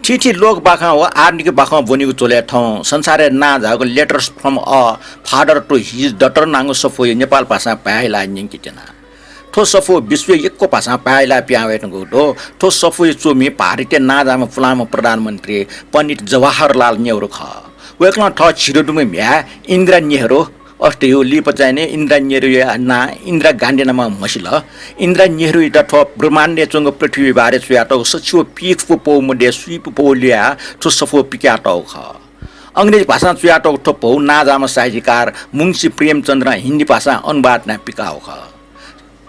ठिठी लोक बाखा हो आर्निक बाखा बनेको चोले ठाउँ संसारे ना जाको letters from a father to his daughter नाङ्गो सफो नेपाल भाषा पाइला निङ्किटेना ठो सफो विश्व एकको भाषा पाइला प्यावेटको ठो ठो सफो चोमी भारतीय नाजामा फुलामा प्रधानमन्त्री पण्डित जवाहरलाल नेहरू ख वेक्ला ठ छिरोडुमे म्या इन्दिरा नेहरू अस्ट्रेलिया लिपचाइने इन्दिरा नेहरू ना इन्दिरा गान्धी नामा मसिल इन्दिरा नेहरू इटा ठो ब्रह्माण्ड चंग पृथ्वी बारे सुयाटो सचिव पीक पो मुडे सुइप पो लिया ठो सफो पिक्याटो ख अंग्रेजी भाषा सुयाटो ठो पो नाजामा साहित्यकार मुंशी प्रेमचन्द्र हिन्दी भाषा अनुवाद ना पिकाओ ख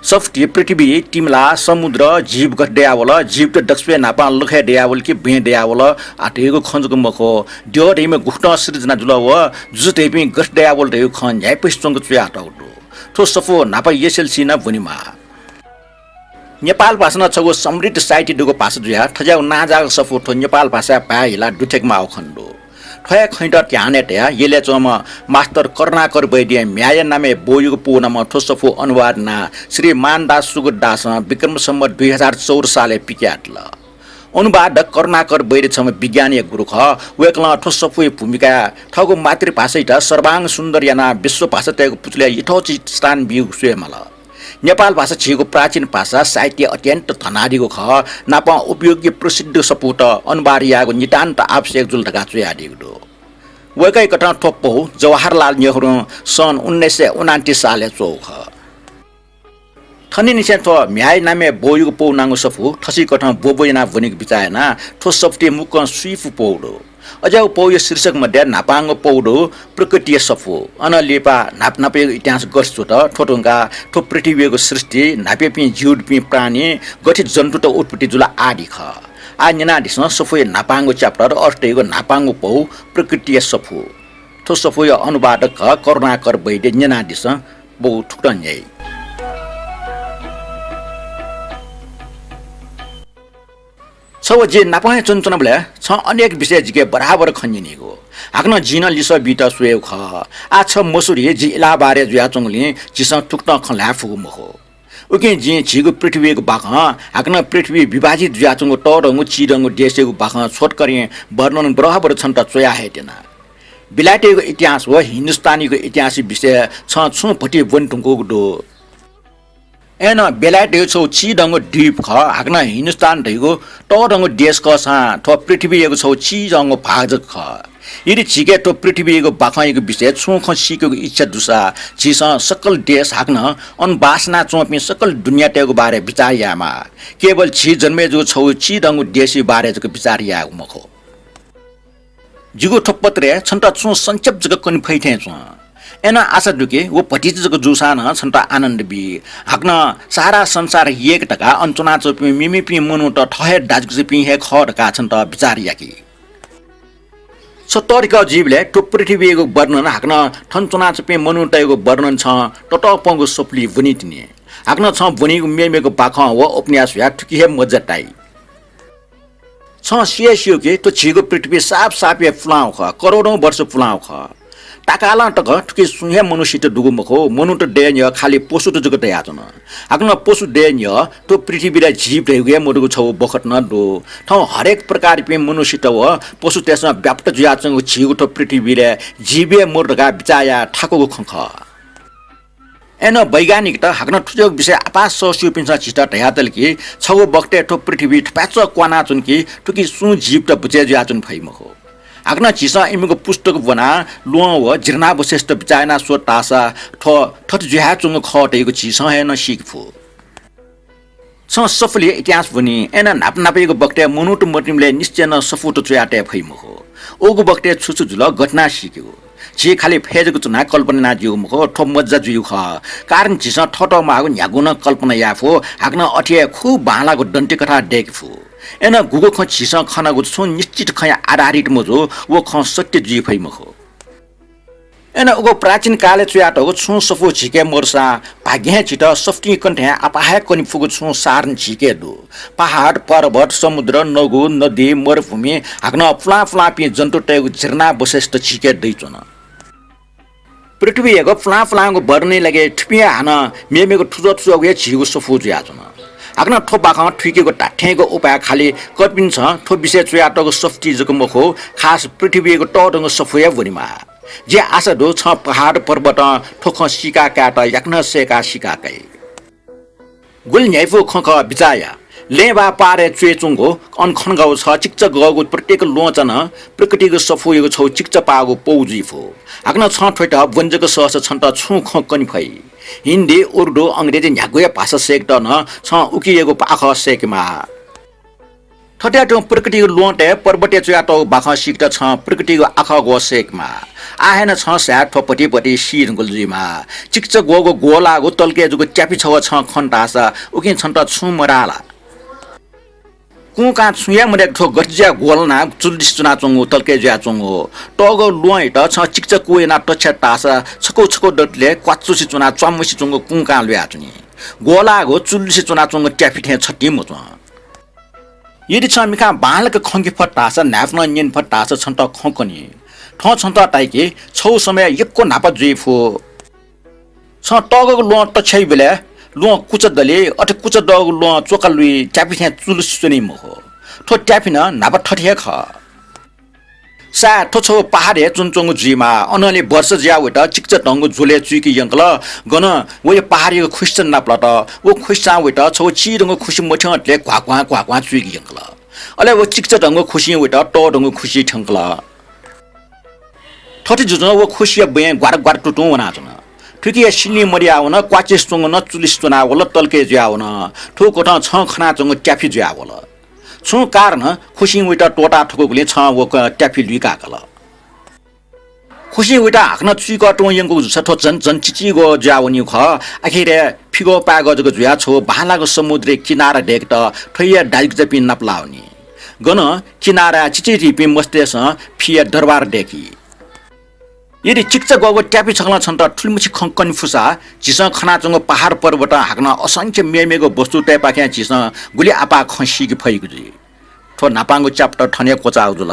सफ्टी पृथ्वी टिमला समुद्र जीव गड्यावल जीव त दक्षवे नापा लखे डेयावल कि बे डेयावल आटेको खंजको मखो त्यो रेमे गुष्ट सृजना जुल व जुते पनि गड्यावल रे खन झ्याइ पस्तंग चुयाटो ठो सफो नापा एसएलसी न भनिमा नेपाल भाषा छगो समृद्ध साहित्य दुगो भाषा जुया ठजाउ नाजाको सफो ठो नेपाल भाषा पाइला दुटेकमा आउखण्डो ठया खैट ट्यानेट्या येले चम मास्टर कर्णाकर वैद्य म्याय नामे बोयुको पूर्णमा ठोसफो अनुवाद ना श्री मानदास सुगदास विक्रम सम्वत 2004 साले पिक्याटल अनुवादक कर्णाकर वैद्य छम विज्ञानीय गुरु ख वेक्ल ठोसफो भूमिका ठगो मातृभाषा सर्वांग सुन्दर याना विश्व भाषा तेको पुतले यथोचित स्थान बिउ सुएमल नेपाल भाषा छिएको प्राचीन भाषा साहित्य अत्यन्त धनादिको ख नापा उपयोगी प्रसिद्ध सपुट अनुवारियाको नितान्त आवश्यक जुल ढका चुयादिको वेकै कटा ठोप्पो जवाहरलाल नेहरू सन् 1929 साले चौख थनि निसे थो म्याइ नामे बोयुको पौ नांगो सफु ठसी कटा बोबोइना भनिक बिचाएना ठो सफ्टी मुक सुइफु पौडो अझौ पौ यो शीर्षक मध्ये नापाङ्गो पौडो प्रकृतिय सफु अनलेपा नापनापेको इतिहास गर्छु त ठोटुङ्गा ठो पृथ्वीको सृष्टि नापेपि जीवपि प्राणी गठित जन्तु त उत्पत्ति जुला आदि ख आ निनादिस सफु नापाङ्गो च्याप्टर अस्ट्रेलियाको नापाङ्गो पौ प्रकृतिय सफु ठो सफु यो अनुवादक करुणाकर वैद्य निनादिस बहु ठुटन्यै छव जे नापाए चुनचुन बले छ अनेक विषय जिके बराबर खन्जिनेको हाक्न जिन लिस बिट सुएउ ख आ छ मसुरी जि इला बारे जुया चंगली जिस टुक्न खला फुगु मखो उके जि छिगु पृथ्वीको बाख हाक्न पृथ्वी विभाजित जुया चंगु टरंगु चिरंगु देशको बाख छोट करे वर्णन बराबर छन् त चोया हेटेना बिलाटेको इतिहास हो हिन्दुस्तानीको इतिहासिक विषय छ छु भटी वनटुङको दो एन बेलायत छौ ची डंगो द्वीप ख हाक्न हिन्दुस्तान ढैगो ट डंगो देश क सा ठो पृथ्वीको छौ ची जंगो भाग ख यदि छिके ठो पृथ्वीको बाखैको विषय छु ख सिकेको इच्छा दुसा छिस सकल देश हाक्न अन वासना चोपि सकल दुनिया टेको बारे विचार यामा केवल छि जन्मे जो छौ ची डंगो देशी बारे जको विचार या मखो जिगो ठप्पत्रे छन्ता छु संक्षेप जको कन फैथे छु एना आशा दुके वो पटिजको जुसान छन्ता आनन्द बि हाक्न सारा संसार एक टका अञ्चना चोपि मिमि पि मनु त ठहे दाजगु पि हे ख टका छन्त विचार याकी सत्तरीका जीवले टो पृथ्वीको वर्णन हाक्न ठन्चना चोपि मनु तयको वर्णन छ टटपंगु सोपली वनितिने हाक्न छ वनिको मेमेको पाख व उपन्यास या ठुकी हे मजटाई छ सिएसियो के तो छिगो पृथ्वी साफ साफे फुलाउ ख करोडौं वर्ष फुलाउ ख टाकाला टक ठुकी सुहे मनुष्य त दुगु मखो मनु त डेन्य खाली पशु त जगत याचन हाक्न पशु डेन्य तो पृथ्वी रे जीव रहेगे मरुको छौ बखत न दो ठौ हरेक प्रकार पे मनुष्य त व पशु त्यसमा व्याप्त जुयाचंग छिगु त पृथ्वी रे जीवे मोरगा बिचाया ठाकुको खंख एन वैज्ञानिक त हाक्न ठुजो विषय आपास सोस्यु पिन्छ छिटा ढयातल कि छौ बक्टे ठो पृथ्वी ठपाच क्वाना चुन कि ठुकी सु जीव त बुचे जुयाचुन फै मखो हाक्न चिसा इमिको पुस्तक बना लुवा व जिर्ना वशिष्ठ बिचायना सो तासा ठ ठट जुहा चुङ खटेको चिसा हेन सिकफु छ सफली इतिहास भनी एना नाप नापेको बक्टे मनुट मटिमले निश्चय न सफुट चुयाटे फैमखो ओगु बक्टे छुछु जुल घटना सिक्यो जे खाली फेजको चुना कल्पना जिउ मखो ठो मज्जा जुयु ख कारण चिसा ठटो मागु न्यागुन कल्पना याफो हाक्न अठिए खूब भालाको डन्टी कथा देखफु एना गुगो ख छिसा खनागु छु निश्चित खया आधारित मजो वो ख सत्य जी फैमखो एना उगो प्राचीन काले चुयाटो छु सफो छिके मोरसा भाग्य छिट सफ्टी कन्ठ्या अपाहे कनि फुगु छु सारन छिके दु पहाड पर्वत समुद्र नगु नदी मरुभूमि हाक्न फुला फुला पि जन्तु टेगु झरना वशिष्ठ छिके दैचन पृथ्वी एगो फुला फुलाको बर्ने लगे ठपिया हान मेमेको ठुजो ठुजो छिगु सफो जुयाचन आग्न ठो बाखा ठिकेको टाठेको उपाय खाली कपिन छ ठो विषय चुयाटको सफ्टी जको मखो खास पृथ्वीको टडंग सफुया भनिमा जे आशा दो छ पहाड पर्वत ठोख सिका काट याक्न सेका सिकाकै गुल न्याइफो खख बिचाया लेबा पारे चुएचुङको अनखनगाउ छ चिक्च गगो प्रत्येक लोचन प्रकृतिको सफुएको छौ चिक्च पागो पौजीफो आग्न छ ठोट वञ्जको सहस छन्त छु ख कनि फै हिन्दी उर्दू अंग्रेजी न्यागुया भाषा सेक्ट न छ उकिएको पाख सेकमा ठट्याटो प्रकृतिको लोटे पर्वते चुयाटो बाख सिक्ट छ प्रकृतिको आखा गो सेकमा आहेन छ स्या ठोपटीपटी सिर गुल्जीमा चिक्च गोगो गोलागो तल्के जुगो च्यापी छव छ खन्टासा उकि छन्त छु मराला कुका छुया मरे ठो गज्या गोलना चुल्लिस चुना चंगो तल्के ज्या चंगो टगो लुइट छ चिक्च कुएना टछ्या टासा छको छको डटले क्वाचुसी चुना चम्मुसी चंगो कुका ल्या चुनी गोलागो चुल्लिस चुना चंगो ट्याफिठे छटी मच यदि छ मिका बालक खंगी फटासा नाफ्न निन फटासा छन्त खंकनी ठ छन्त टाइके छौ समय एकको नापा जुइफो छ टगो लो टछै बेले लुँ कुच दले अटे कुच डग लुँ चोका लुई ट्यापी थ्या चुलुस चुनी महो ठो ट्यापिन नापा ठठिया ख सा ठो छो पहाडे चुनचोङ जीमा अनले वर्ष ज्या वेट चिक्च टंग झुले चुकी यंकल गन वे पहाडीको खुस्चन नाप्ला त वो खुस्चा वेट छो चिरंग खुसी मठले क्वा क्वा चुकी यंकल अले वो चिक्च टंग खुसी वेट टडंग खुसी ठंकल ठठी जुजन वो खुसी बे ग्वार ग्वार टुटु वना जन ठुकिया सिन्नी मरिया हुन क्वाचिस चुङ न चुलिस चुना वल तल्के ज्या हुन ठुको ठ छ खना चुङ ट्याफी ज्या वल छु कारण खुसी उइटा टोटा ठुकोले छ वो ट्याफी लुइका कल खुसी उइटा हाक्न चुइक टोयंगको जुस ठो जन जन चिचिगो ज्या वनि ख आखिरे फिगो पागो जको ज्या छो भालाको समुद्र किनारा डेक्ट ठैया डाइक जपि नपलाउनी गन किनारा चिचिरी पि मस्तेस फिया दरबार डेकी यदि चिक्च गगो ट्यापी छक्ला छन् त ठुलमुछि खङ्कन फुसा झिस खनाचंग पहाड पर्वत हाक्न असंख्य मेमेको वस्तु टेपाख्या झिस गुली आपा खसी कि फैगु जी थो नापाङको च्याप्टर ठने कोचाउ जुल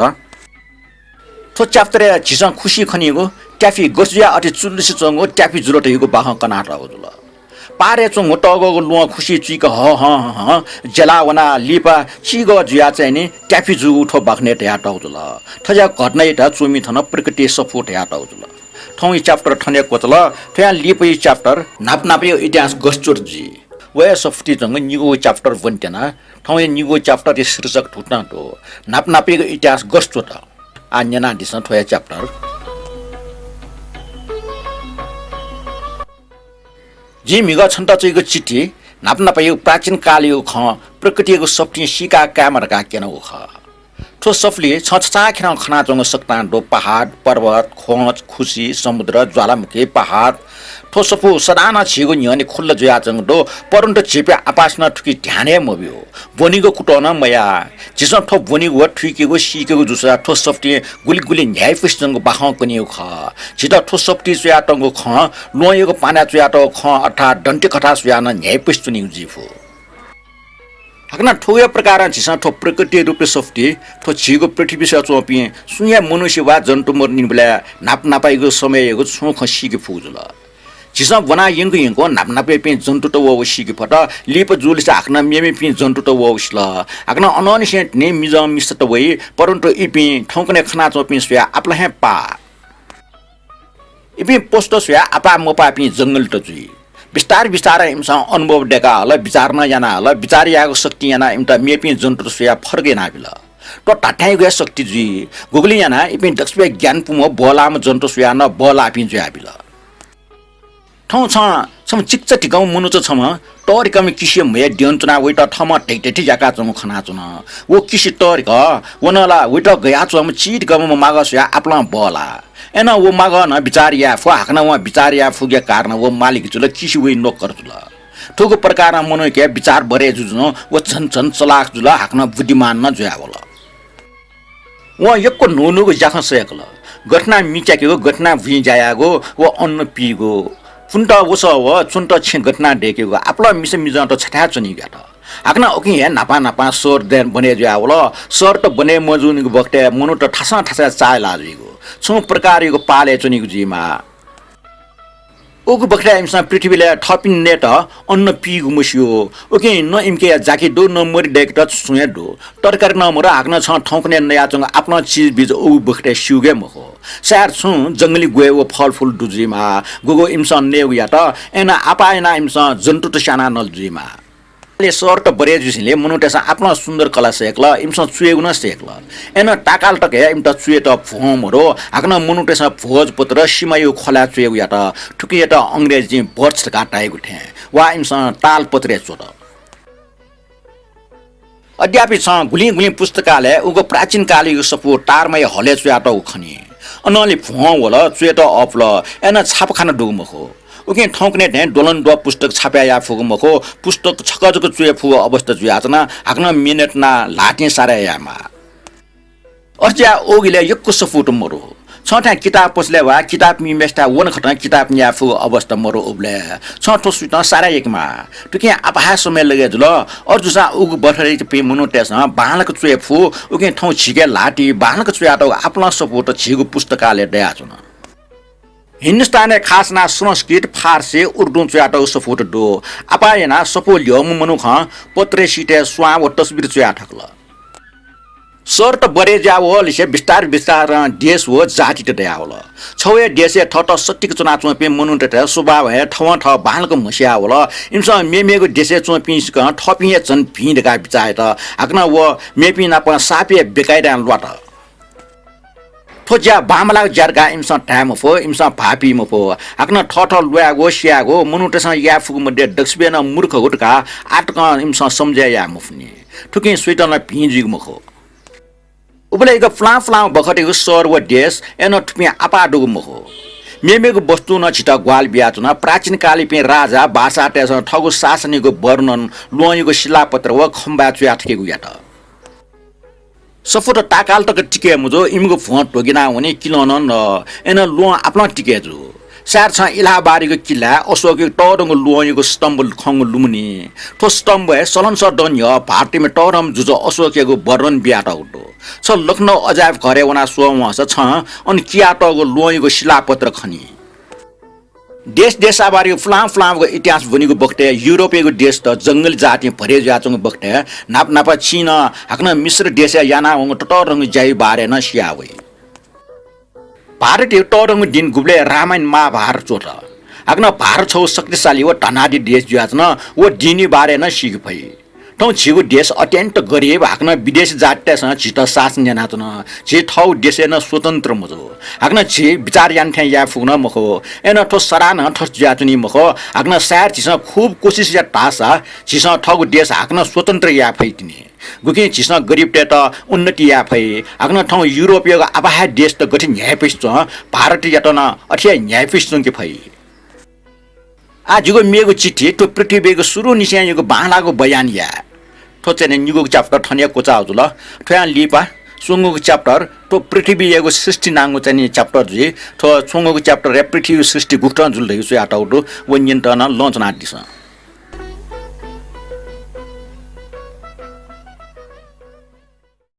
थो च्याप्टर झिस खुसी खनिएको ट्याफी गसुया अति चुल्लिस चंगो ट्याफी जुरोटको बाह कनाट हो जुल पारे चंगो टगको लुवा खुसी चुइक ह जलावना लिपा चिगो जुया चाहिँ नि ट्याफी जु उठो बाख्ने ट्याट हो जुल थजा घटना एटा चुमी थन प्रकृति सपोर्ट ट्याट हो जुल ठौ च्याप्टर ठने कोचल थया लिपै च्याप्टर नापनापे इतिहास गस्चोर जी वे सफ्टी जंग निगो च्याप्टर वन्टेना ठौ निगो च्याप्टर शीर्षक ठुट्ना तो नापनापे इतिहास गस्चोर आन्यना दिस थया च्याप्टर जी मिगा छन्ता चैको चिठी नापनापयो प्राचीन कालियो ख प्रकृतिको सफ्टी सिका क्यामरका केन ख ठो सफली छछा खेन खना जंग सक्ता दो पहाड पर्वत खोज खुसी समुद्र ज्वालामुखी पहाड ठो सफु सदाना छिगो न्यने खुल्ल जुया जंग दो परन्त छिपे आपासना ठुकी ध्याने मबियो बोनीको कुटोना मया जिस ठो बोनीको ठुकीको सिकेको जुसा ठो सफ्टी गुली न्याय फिस्टंग बाख कनियो ख छिटा ठो सफ्टी जुया टंगो ख लोयको पाना जुया त ख अर्थात डन्टे कथा जुया न न्याय फिस्टुनि जिफो हकना ठोया प्रकार झिस ठो प्रकृति रूपले सफ्टी ठो छिगो पृथ्वी से चोपि सुया मनुष्य वा जन्तु मर्निन बेला नाप नापाइको समयको छु खसीके फुजुल झिस बना यंगको नाप नापे पे जन्तु त वो सिके फट लिप जुलिस हाक्न मेमे पे जन्तु त वो उसल हाक्न अननि सेट ने मिज मिस त वइ परन्तु इपि ठौकने खना चोपि सुया आपला हे पा इपि पोस्ट सुया आपा मोपा पे जंगल त जुई बिस्तार बिस्तार इमसा अनुभव डेका होला विचार न याना होला विचार याको शक्ति याना इमता मेपि जन्तु सुया फर्के ना बिल तो टाटाइ गए शक्ति जी गुगली याना इपि दक्षबे ज्ञान पुमो बोलाम जन्तु सुया न बोला पि जुया बिल ठौ छ सम चिक्च टिकाउ मुनु छ छम तरिकम किसी मय दियन्तना वेट ठम टेटेटी जाका चम खना चुन वो किसी तरिक वनला वेट गया चम चिट गम माग सुया आपला बोला एना वो माग न विचारिया फु हाक्न व विचारिया फुगे कारण वो मालिक जुल किसी वे नोकर जुल ठोको प्रकार मनो के विचार बरे जुन वो छन छन चलाक जुल हाक्न बुद्धिमान न जुया बोला वो यक्को नोनुको जाख सयकल घटना मिच्याकेको घटना भि जायागो वो अन्न पिगो फुन्ट वस व चुन्ट छि घटना डेकेको आपला मिसे मिजन त छठा चुनी गाट हाक्न ओकि हे नापा नापा सर देन बने जुया बोला सर त बने मजुनीको बक्ते मनु त ठासा ठासा चाय लाजिगो छु प्रकारको पाले चुनीको जीमा ओको बखरा इमसा पृथ्वीले थपिन नेट अन्न पिगु मुसियो ओके न इमके जाकी दो न मोरि डेक टच सुए दो तरकारी न मोर आग्न छ ठौकने नया जंग आफ्नो चीज बीज ओ बखरे सुगे मखो सार छु जंगली गए वो फल फूल दुजिमा गोगो इमसा ने या त एना आपा एना इमसा जन्तु त साना नल जुइमा ले सर्ट बरे जुसिले मनुटेसा आफ्नो सुन्दर कला सेक्ल इमसा चुएगुन सेक्ल एन टाकाल टके इम त चुए त फोमरो आग्न मनुटेसा भोज पत्र सिमायु खला चुएगु या त ठुकिए त अंग्रेजी बर्ड्स काटाएको थे वा इमसा ताल पत्रे चोट अध्यापी छ गुली गुली पुस्तकालय उगो प्राचीन काली सपो टारमै हले चुया त उखनी अनले फो होला चुए त अप्ल एन छापखाना डुगमखो उके ठौकने ढे डोलन द पुस्तक छाप्या या फुगमखो पुस्तक छकजको चुए फुग अवस्था जुयातना हाक्न मिनेट ना लाटे सारे यामा अर्जा ओगिले यक्को सफुट मरो छटा किताब पसले वा किताब मि मेस्टा वन खटा किताब न्या फुग अवस्था मरो उबले छटो सुत सारा एकमा तुके आपहा समय लगे जुल अर्जुसा उग बठरे पे मनो टेस बालक चुए फु उके ठौ छिगे लाटी बालक चुया त आपला सपोट छिगु पुस्तकालय दया छन हिन्दुस्तानी खासना संस्कृत फारसी उर्दू चुयाट सफोट दो अपायना सपो ल्योम मनुख पत्रे सीटे स्वा व तस्बिर चुया ठकल सर्ट बरे जाओ लिसे बिस्तार बिस्तार देश हो जाति त दयावल छवे देशे ठट सट्टिक चुना चोपे मनु त स्वभाव है ठव ठ बालक मसिया होला इमस मेमेको देशे चोपिस क ठपिए जन भिडका बिचाए त हाक्न व मेपिना प सापे बेकाइरा लट थोज्या बामला जर्गा इमसा टाइम फो इमसा भापी मफो हाक्न ठठ लुयागो स्यागो मनुटेस या फुग मध्ये दक्षबेन मूर्ख गुटका आटक इमसा समझे या मुफनी ठुके स्वेटन भिजिग मखो उबले एक फ्ला फ्ला बखटेको सर व देश एन ठुपे आपाडुग मखो मेमेको वस्तु न छिटा ग्वाल बियाचुना प्राचीन काली पे राजा भाषा टेस ठगु शासनीको वर्णन लोयको शिलापत्र व खम्बा चुया ठकेगु यात सफोट टाकाल तक टिके मुजो इमगो फोन टोगिना हुने किलन न एन लो आफ्नो टिके जु सार छ इलाहाबारीको किल्ला अशोकको टरंगो लोयको स्तम्भ खंग लुमनी थो स्तम्भ है सलन स डन्य भारतीय टरम जुजो अशोकको वर्णन बियाट उठो छ लखनऊ अजायब घरे वना सोमस छ अनि कियाटको लोयको शिलापत्र खनी देश देशाबारी फ्लाम फ्लामको इतिहास बनेको बक्टे युरोपीयको देश त जंगल जाति भरे जाचंग बक्टे नाप नाप चीन हाक्न मिश्र देश याना वंग टटरंग जाई बारे न सियावे भारतीय टरंग दिन गुबले रामायण महाभारत चोट हाक्न भारत छौ शक्तिशाली व धनाढ्य देश जुयाचन व दिनी बारे न सिक भई ठौ छिगु देश अत्यन्त गरीब हाक्न विदेश जाट्यासँग छिट शासन जनाचन छि ठौ देशे न स्वतन्त्र मजो हाक्न छि विचार यान्थे या फुग्न मखो एन ठो सरान ठस ज्याचुनी मखो हाक्न सार छिस खूब कोशिश या टासा छिस ठगु देश हाक्न स्वतन्त्र या फैतिने गुके छिस गरीब टे त उन्नति या फै हाक्न ठौ युरोपीयको आबाह देश त गठिन न्यायपिस छ भारतीय त न अठिया न्यायपिस के फै आजको मेगो चिठी तो पृथ्वीको सुरु निस्याएको बालाको बयान या ठोचेने निगोको च्याप्टर ठनिया कोचा हजुल ठ्यान लिपा सुंगोको च्याप्टर तो पृथ्वीको सृष्टि नांगो चाहिँ च्याप्टर जे ठो सुंगोको च्याप्टर रे पृथ्वी सृष्टि गुठन जुल दैछु आटाउटो वन्यन्त न लन्च नादिस